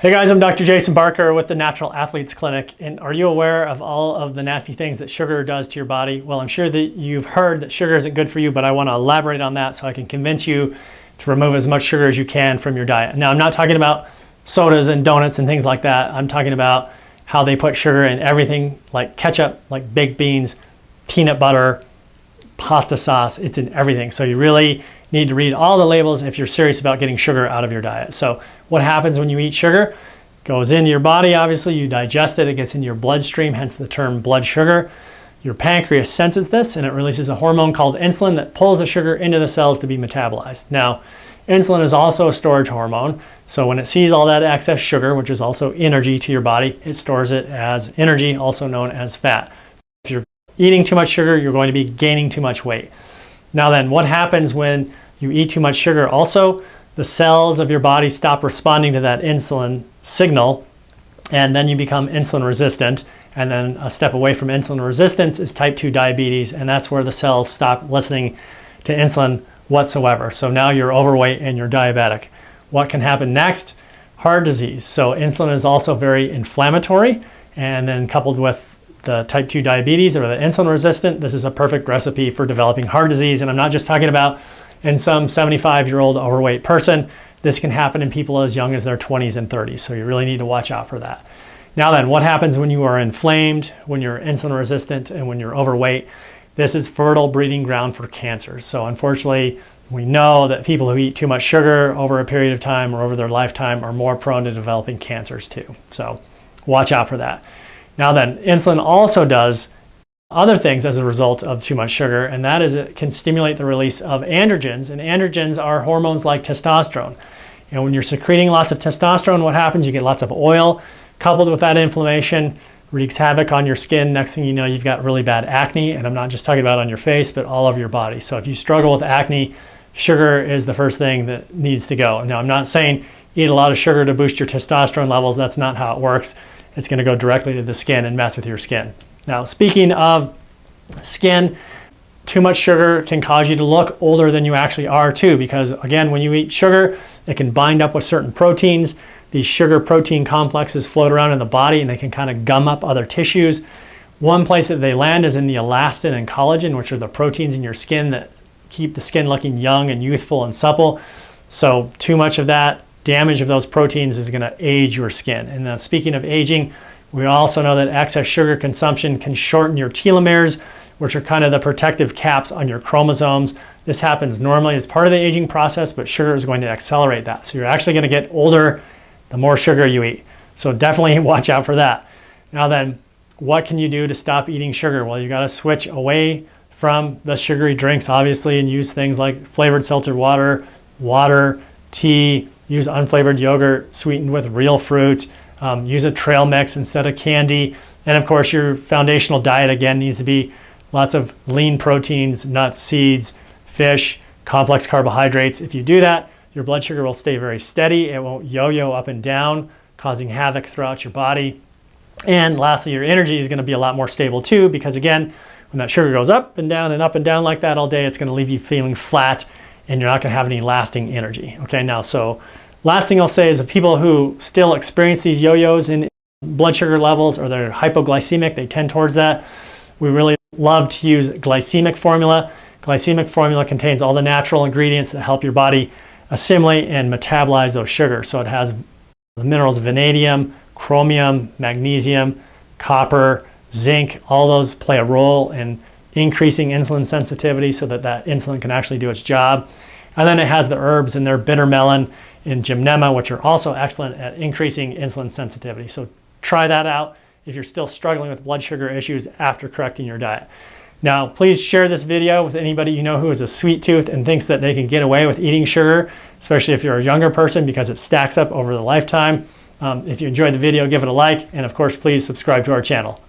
Hey guys, I'm Dr. Jason Barker with the Natural Athletes Clinic, and are you aware of all of the nasty things that sugar does to your body? Well, I'm sure that you've heard that sugar isn't good for you, but I want to elaborate on that so I can convince you to remove as much sugar as you can from your diet. Now, I'm not talking about sodas and donuts and things like that. I'm talking about how they put sugar in everything, like ketchup, like baked beans, peanut butter, pasta sauce. It's in everything. So you really need to read all the labels if you're serious about getting sugar out of your diet. So what happens when you eat sugar? It goes into your body, obviously, you digest it, it gets into your bloodstream, hence the term blood sugar. Your pancreas senses this and it releases a hormone called insulin that pulls the sugar into the cells to be metabolized. Now, insulin is also a storage hormone. So when it sees all that excess sugar, which is also energy to your body, it stores it as energy, also known as fat. If you're eating too much sugar, you're going to be gaining too much weight. Now then, what happens when you eat too much sugar? Also, the cells of your body stop responding to that insulin signal, and then you become insulin resistant. And then a step away from insulin resistance is type 2 diabetes, and that's where the cells stop listening to insulin whatsoever. So now you're overweight and you're diabetic. What can happen next? Heart disease. So insulin is also very inflammatory, and then coupled with the type 2 diabetes or the insulin resistant, this is a perfect recipe for developing heart disease. And I'm not just talking about in some 75-year-old overweight person. This can happen in people as young as their 20s and 30s. So you really need to watch out for that. Now then, what happens when you are inflamed, when you're insulin resistant, and when you're overweight? This is fertile breeding ground for cancers. So unfortunately, we know that people who eat too much sugar over a period of time or over their lifetime are more prone to developing cancers too. So watch out for that. Now then, insulin also does other things as a result of too much sugar, and that is it can stimulate the release of androgens, and androgens are hormones like testosterone. And when you're secreting lots of testosterone, what happens? You get lots of oil, coupled with that inflammation, wreaks havoc on your skin. Next thing you know, you've got really bad acne, and I'm not just talking about on your face, but all over your body. So if you struggle with acne, sugar is the first thing that needs to go. Now, I'm not saying eat a lot of sugar to boost your testosterone levels. That's not how it works. It's going to go directly to the skin and mess with your skin. Now, speaking of skin, too much sugar can cause you to look older than you actually are too, because again, when you eat sugar, it can bind up with certain proteins. These sugar protein complexes float around in the body and they can kind of gum up other tissues. One place that they land is in the elastin and collagen, which are the proteins in your skin that keep the skin looking young and youthful and supple. So too much of that damage of those proteins is going to age your skin. And then speaking of aging, we also know that excess sugar consumption can shorten your telomeres, which are kind of the protective caps on your chromosomes. This happens normally as part of the aging process, but sugar is going to accelerate that. So you're actually going to get older the more sugar you eat. So definitely watch out for that. Now then, what can you do to stop eating sugar? Well, you got to switch away from the sugary drinks, obviously, and use things like flavored seltzer water, tea, use unflavored yogurt sweetened with real fruit, use a trail mix instead of candy. And of course, your foundational diet, again, needs to be lots of lean proteins, nuts, seeds, fish, complex carbohydrates. If you do that, your blood sugar will stay very steady. It won't yo-yo up and down, causing havoc throughout your body. And lastly, your energy is going to be a lot more stable too, because again, when that sugar goes up and down like that all day, it's going to leave you feeling flat and you're not going to have any lasting energy. Okay, now, so last thing I'll say is that people who still experience these yo-yos in blood sugar levels or they're hypoglycemic, they tend towards that. We really love to use glycemic formula. Glycemic formula contains all the natural ingredients that help your body assimilate and metabolize those sugars. So it has the minerals vanadium, chromium, magnesium, copper, zinc. All those play a role in increasing insulin sensitivity so that that insulin can actually do its job. And then it has the herbs in there, bitter melon and gymnema, which are also excellent at increasing insulin sensitivity. So try that out if you're still struggling with blood sugar issues after correcting your diet. Now, please share this video with anybody you know who is a sweet tooth and thinks that they can get away with eating sugar, especially if you're a younger person, because it stacks up over the lifetime. If you enjoyed the video, give it a like, and of course, please subscribe to our channel.